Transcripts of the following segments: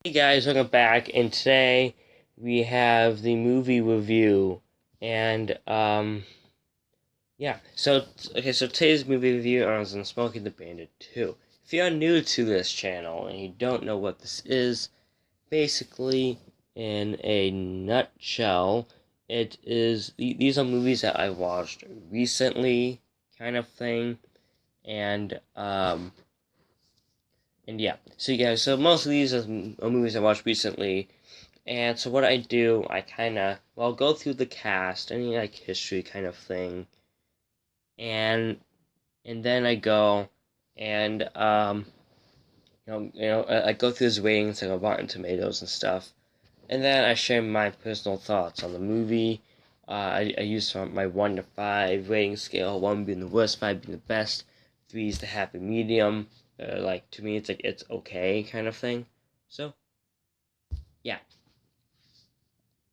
Hey guys, welcome back, and today we have the movie review, and so today's movie review is on Smokey the Bandit 2. If you're new to this channel and you don't know what this is, basically, in a nutshell, these are movies that I watched recently, kind of thing, and so most of these are movies I watched recently. And so what I do, I kind of, go through the cast, any like history kind of thing, and then I go and I go through his ratings like Rotten Tomatoes and stuff, and then I share my personal thoughts on the movie. I use my 1 to 5 rating scale, 1 being the worst, 5 being the best, 3 is the happy medium. Like to me, it's like it's okay kind of thing. So yeah.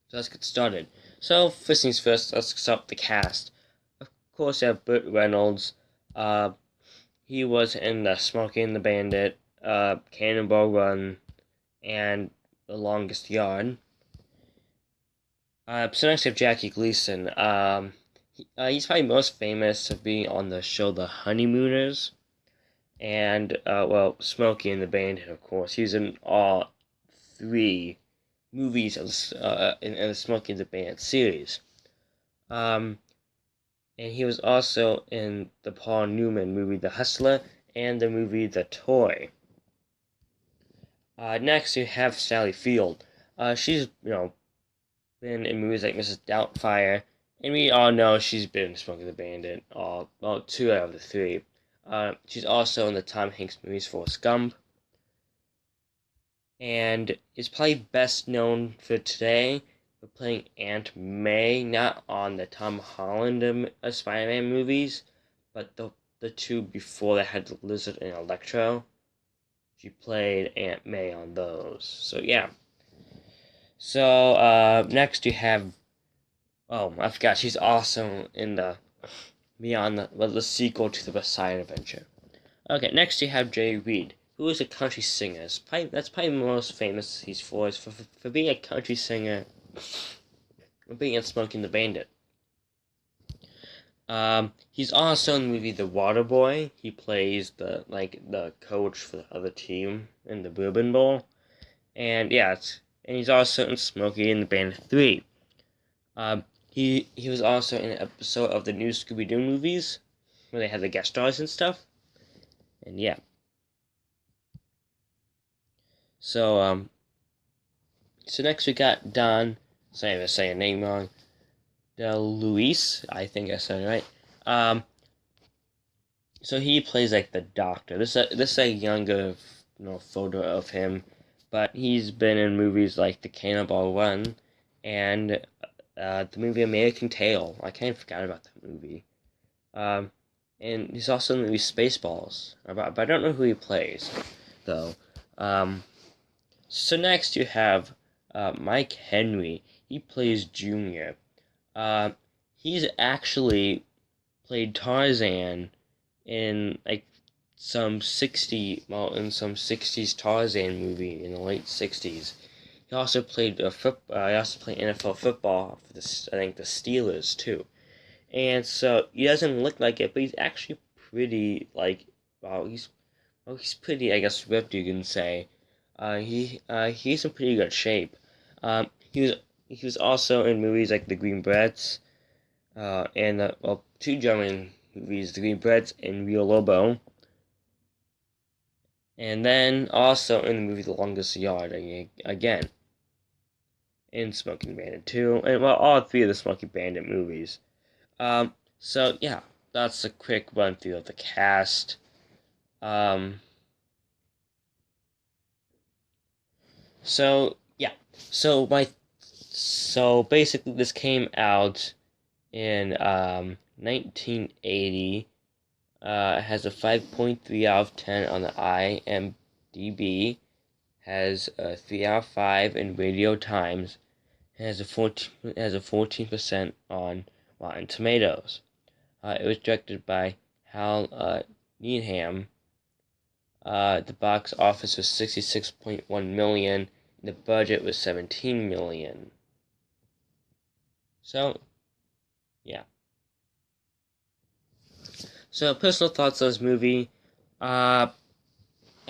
So let's get started. So first things first, let's start with the cast. Of course, you have Burt Reynolds. He was in the Smokey and the Bandit, Cannonball Run, and The Longest Yard. So next we have Jackie Gleason. He's probably most famous for being on the show The Honeymooners, and Smokey and the Bandit, of course. He's in all 3 movies in the Smokey and the Bandit series. And he was also in the Paul Newman movie The Hustler and the movie The Toy. Next, you have Sally Field. She's been in movies like Mrs. Doubtfire, and we all know she's been in Smokey the Bandit. 2 out of the 3. She's also in the Tom Hanks movies Forrest Gump, and is probably best known for today for playing Aunt May, not on the Tom Holland Spider-Man movies, but the 2 before that had Lizard and Electro. She played Aunt May on those. So yeah. So next you have, I forgot, she's also in the the sequel to the Messiah Adventure. Okay, next you have Reid, who is a country singer. That's probably the most famous he's for, is for being a country singer, being in Smoking the Bandit. He's also in the movie The Water Boy. He plays the coach for the other team in the Bourbon Bowl, and and he's also in Smokey and the Bandit 3. He was also in an episode of the new Scooby Doo movies where they had the guest stars and stuff, and yeah. So next we got Don. Sorry if I say your name wrong. Luis, I think I said it right. So he plays like the doctor. This is a younger, photo of him, but he's been in movies like The Cannonball Run, and the movie American Tail. I kind of forgot about that movie. And he's also in the movie Spaceballs, but I don't know who he plays, though. So next you have Mike Henry. He plays Junior. He's actually played Tarzan in some 60s Tarzan movie in the late 60s. He also played NFL football for the Steelers too. And so he doesn't look like it, but he's actually pretty he's pretty, I guess, ripped, you can say. He's in pretty good shape. He was also in movies like The Green Berets, and 2 German movies, The Green Berets and Rio Lobo, and then also in the movie The Longest Yard again, in Smoking Bandit 2, and all 3 of the Smoking Bandit movies. So yeah, that's a quick run through of the cast. So yeah, so basically this came out in 1980. It has a 5.3 out of 10 on the IMDb. Has a 3 out of 5 in Radio Times. It has a 14% on Rotten Tomatoes. It was directed by Hal Needham. The box office was 66.1 million, The budget was $17 million. So, yeah. So, personal thoughts on this movie. I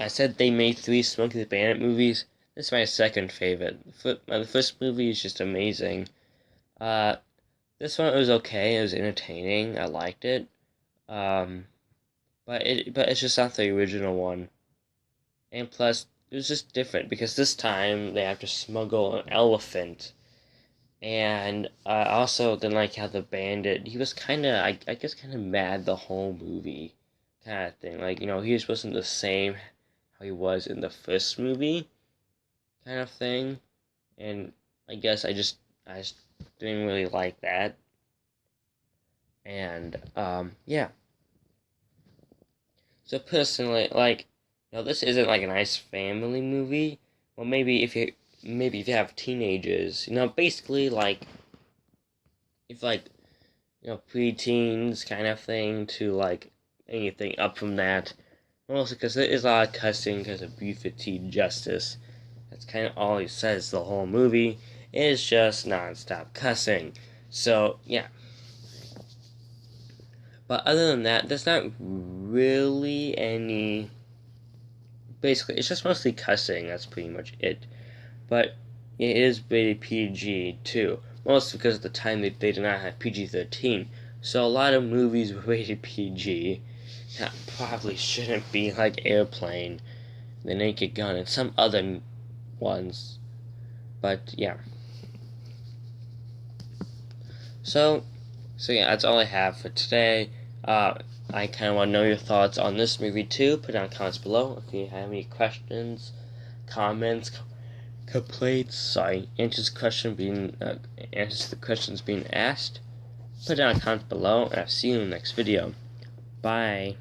said they made 3 Smokey the Bandit movies. This is my second favorite. The first movie is just amazing. This one was okay. It was entertaining. I liked it. But it's just not the original one. And plus, it was just different because this time they have to smuggle an elephant. And I also didn't like how the bandit, he was kind of, I guess, kind of mad the whole movie kind of thing. Like, he just wasn't the same how he was in the first movie kind of thing. And I guess I just didn't really like that. And, yeah. So personally, like, this isn't like a nice family movie. Well, maybe if you have teenagers, basically like if like preteens kind of thing to like anything up from that. Mostly because there is a lot of cussing because of Buford Justice. That's kind of all he says the whole movie. Is just non-stop cussing. So yeah. But other than that, there's not really any. Basically, it's just mostly cussing. That's pretty much it. But it is rated PG too. Mostly because at the time they did not have PG-13. So a lot of movies were rated PG. That probably shouldn't be, like Airplane, The Naked Gun, and some other ones. But yeah. So yeah, that's all I have for today. I kind of want to know your thoughts on this movie too. Put down comments below if you have any questions, comments, complaints. Sorry, answers the questions being asked. Put down a comment below, and I'll see you in the next video. Bye.